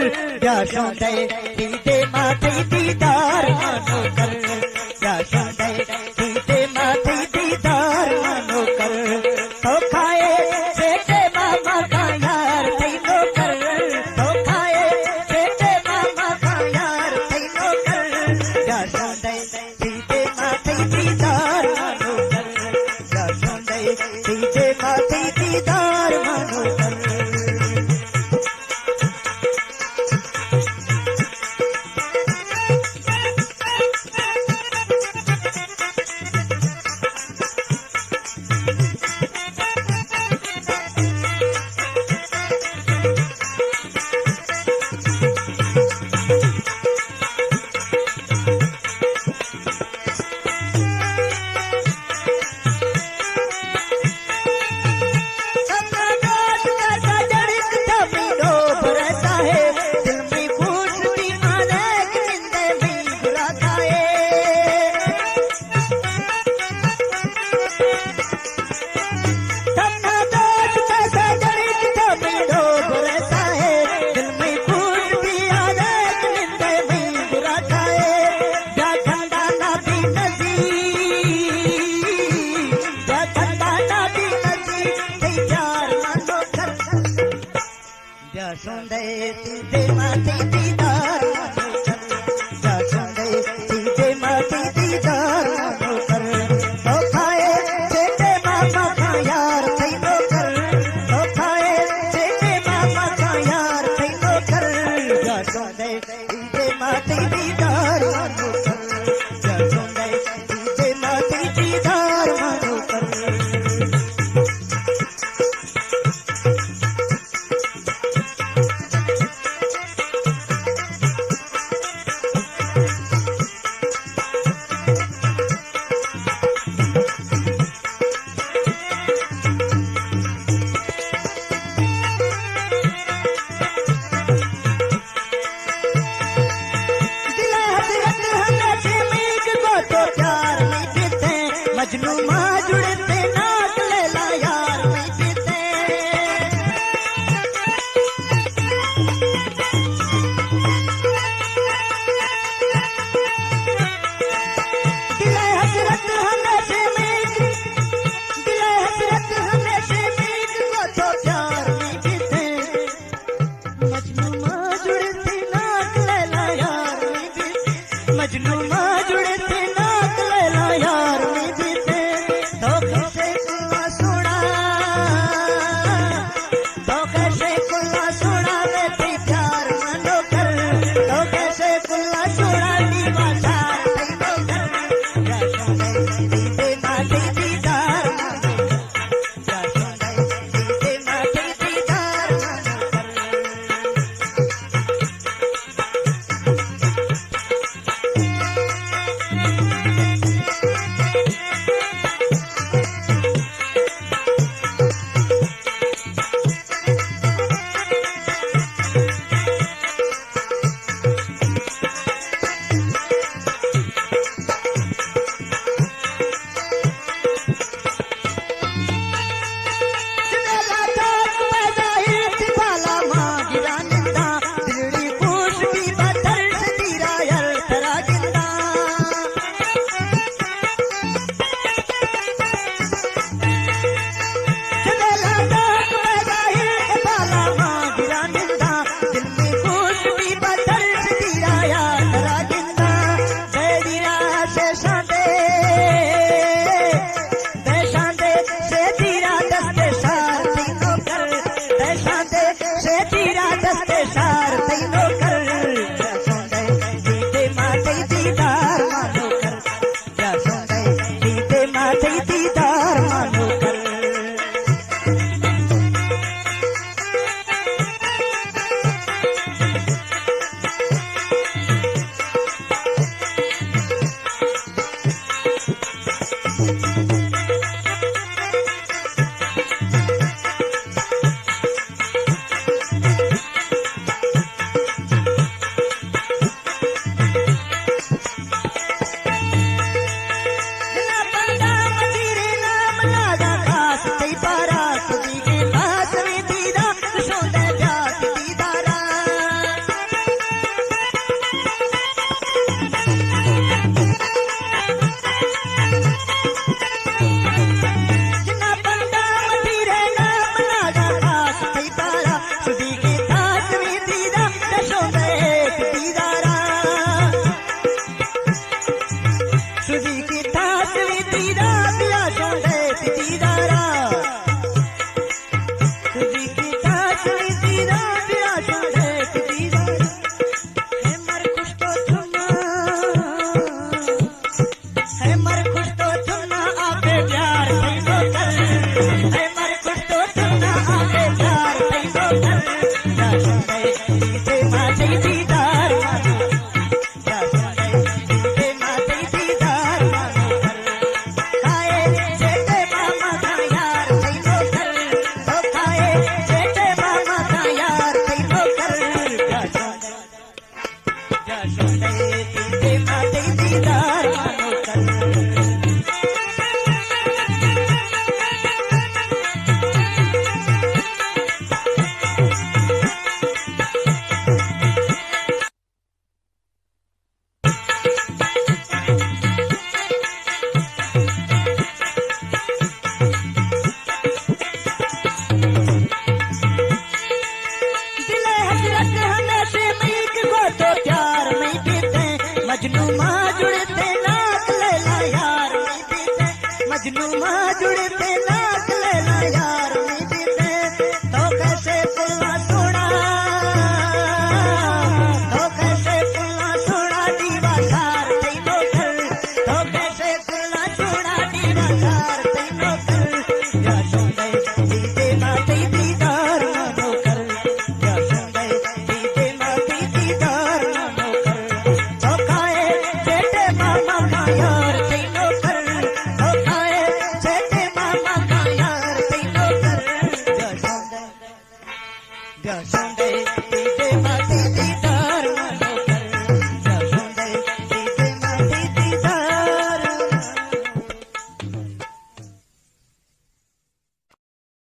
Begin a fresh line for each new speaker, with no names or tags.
यशोदे दीदे माथे दीदार मानो कर, यशोदे दीदे माथे दीदार मानो कर, तो खाए बेटे मामा का यार थैलो कर, तो खाए बेटे मामा का यार थैलो कर, यशोदे दीदे माथे दीदार मानो कर, यशोदे दीदे माथे दीदार मानो कर। यशोदे दीदे माथे दीदार मानो कर, यशोदे दीदे माथे दीदार मानो कर, तो खाए बेटे मामा का यार थैलो कर, तो खाए बेटे मामा का यार थैलो कर, यशोदे दीदे माथे दीदार मानो कर, यशोदे दीदे माथे दीदार मानो कर। मजनू माँ जुड़ते नाक लैला यार में जीते, दिले हसरत हमेशे मीत, दिले हसरत हमेशे मीत को तो प्यार में जीते, मजनू माँ जुड़ते नाक लैला यार में जीते, मजनू माँ जुड़ते नाक लैला यार में जीते, माते दीदार मानो या सुंदे दीदे माते दीदार मानो खाए सेठे मामा का यार थैनो कर तो खाए सेठे मामा का यार थैनो कर या सुंदे दीदे माते दीदार मानो कर मजनू माँ जुड़ते नाक लेला यार में बीते मजनू माँ जुड़ते नाक लेला यार में बीते तो कैसे पुल्ला सोना दीवा सार तैनो कर तो कैसे पुल्ला सोना दीवा सार तैनो कर या सुंदे दीदे माते दीदार मानो कर या सुंदे दीदे माते दीदार मानो कर तो खाए सेठे मामा का यार तैनो कर तो खाए सेठे मामा का यार तैनो कर या सुंदे दीदे